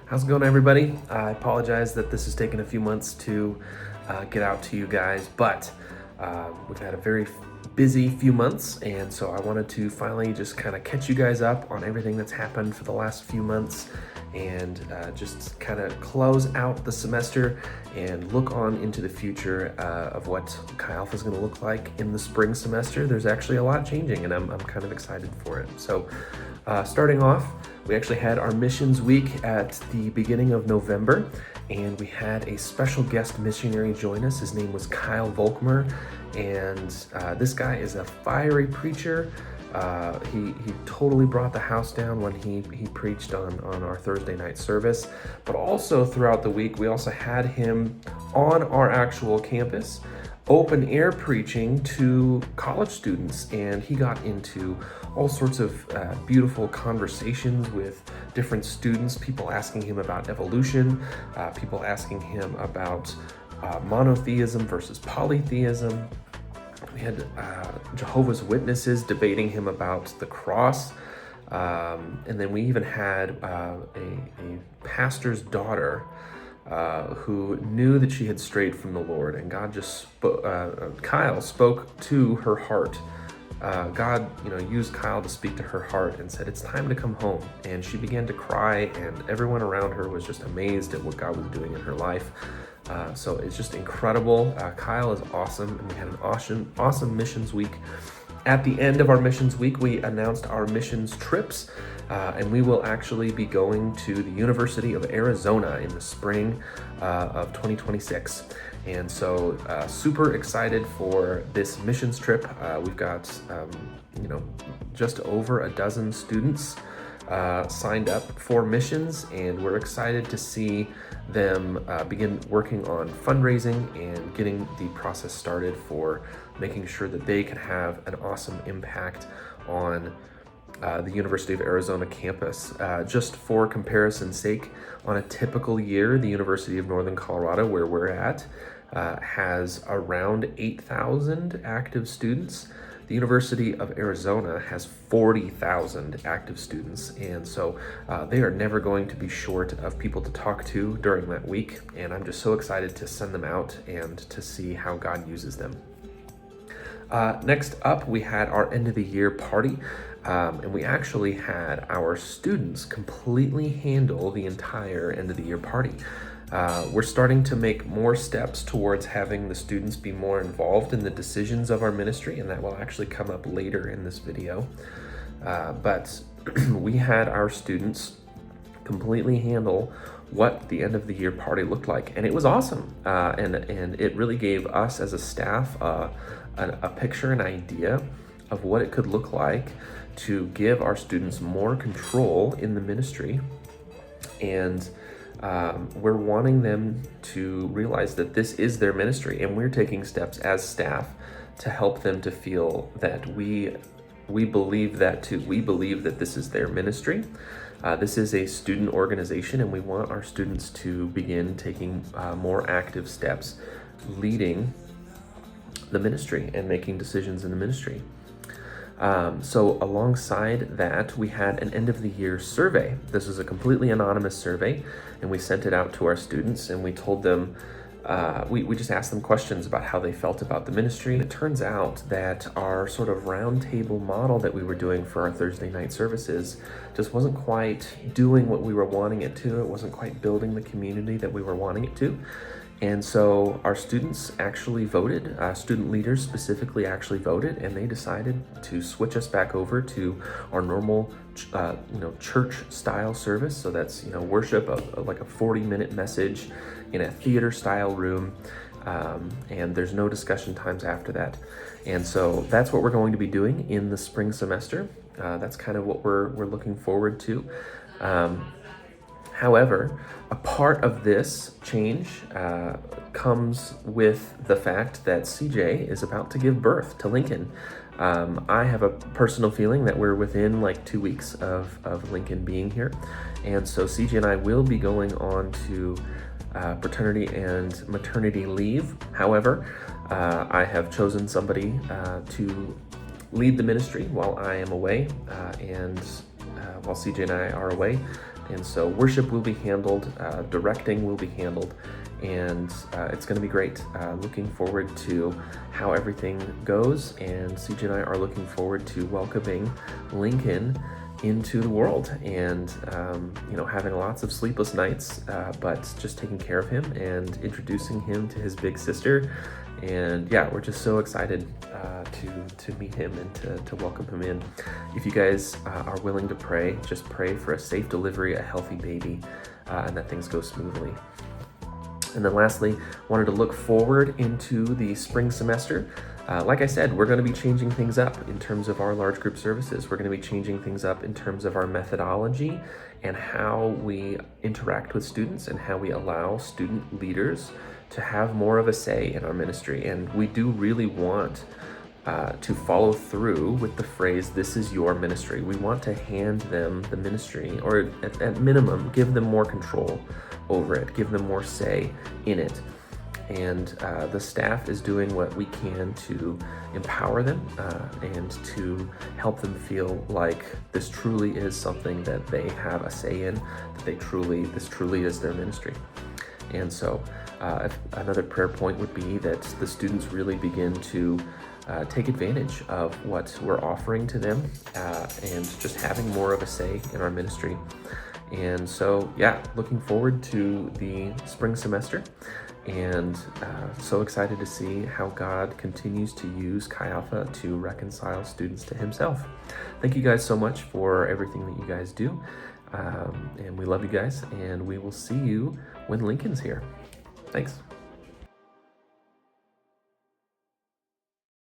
How's it going, everybody? I apologize that this has taken a few months to get out to you guys, but we've had a very busy few months, and so I wanted to finally just kind of catch you guys up on everything that's happened for the last few months and just kind of close out the semester and look on into the future of what Chi Alpha is going to look like in the spring semester. There's actually a lot changing, and I'm kind of excited for it. So starting off, we actually had our missions week at the beginning of November, and we had a special guest missionary join us. His name was Kyle Volkmer, and this guy is a fiery preacher. He totally brought the house down when he preached on our Thursday night service, but also throughout the week, we also had him on our actual campus, open air preaching to college students, and he got into all sorts of beautiful conversations with different students, people asking him about evolution, people asking him about monotheism versus polytheism. We had Jehovah's Witnesses debating him about the cross, and then we even had a pastor's daughter who knew that she had strayed from the Lord, and God just Kyle spoke to her heart. God, used Kyle to speak to her heart and said, "It's time to come home." And she began to cry, and everyone around her was just amazed at what God was doing in her life. So it's just incredible. Kyle is awesome, and we had an awesome missions week. At the end of our missions week, we announced our missions trips, and we will actually be going to the University of Arizona in the spring of 2026. And so super excited for this missions trip. We've got, just over a dozen students signed up for missions, and we're excited to see them begin working on fundraising and getting the process started for making sure that they can have an awesome impact on the University of Arizona campus. Just for comparison's sake, on a typical year, the University of Northern Colorado, where we're at, has around 8,000 active students. The University of Arizona has 40,000 active students, and so they are never going to be short of people to talk to during that week, and I'm just so excited to send them out and to see how God uses them. Next up, we had our end of the year party, and we actually had our students completely handle the entire end of the year party. We're starting to make more steps towards having the students be more involved in the decisions of our ministry, and that will actually come up later in this video. But we had our students completely handle what the end of the year party looked like, and it was awesome. And it really gave us as a staff a picture, an idea of what it could look like to give our students more control in the ministry. And we're wanting them to realize that this is their ministry, and we're taking steps as staff to help them to feel that we believe that too. We believe that this is their ministry. This is a student organization, and we want our students to begin taking more active steps leading the ministry and making decisions in the ministry. So alongside that, we had an end of the year survey. This is a completely anonymous survey, and we sent it out to our students, and we told them, we just asked them questions about how they felt about the ministry. It turns out that our sort of roundtable model that we were doing for our Thursday night services just wasn't quite doing what we were wanting it to. It wasn't quite building the community that we were wanting it to. And so our students actually voted, student leaders specifically actually voted, and they decided to switch us back over to our normal, church style service. So that's, worship of like a 40-minute message in a theater style room. And there's no discussion times after that. And so that's what we're going to be doing in the spring semester. That's kind of what we're looking forward to. However, a part of this change comes with the fact that CJ is about to give birth to Lincoln. I have a personal feeling that we're within like 2 weeks of Lincoln being here. And so CJ and I will be going on to paternity and maternity leave. However, I have chosen somebody to lead the ministry while I am away, and while CJ and I are away, And so worship will be handled, directing will be handled, and it's going to be great. Looking forward to how everything goes, and CJ and I are looking forward to welcoming Lincoln into the world, and having lots of sleepless nights, but just taking care of him and introducing him to his big sister. And yeah, we're just so excited to meet him and to welcome him in. If you guys are willing to pray, just pray for a safe delivery, a healthy baby, and that things go smoothly. And then lastly, wanted to look forward into the spring semester. Like I said, we're going to be changing things up in terms of our large group services. We're going to be changing things up in terms of our methodology and how we interact with students and how we allow student leaders to have more of a say in our ministry. And we do really want to follow through with the phrase, "This is your ministry." We want to hand them the ministry, or at minimum, give them more control over it, give them more say in it. And the staff is doing what we can to empower them and to help them feel like this truly is something that they have a say in, that this truly is their ministry. And so another prayer point would be that the students really begin to take advantage of what we're offering to them and just having more of a say in our ministry. And so, yeah, looking forward to the spring semester, and so excited to see how God continues to use Chi Alpha to reconcile students to himself. Thank you guys so much for everything that you guys do. And we love you guys, and we will see you when Lincoln's here. Thanks.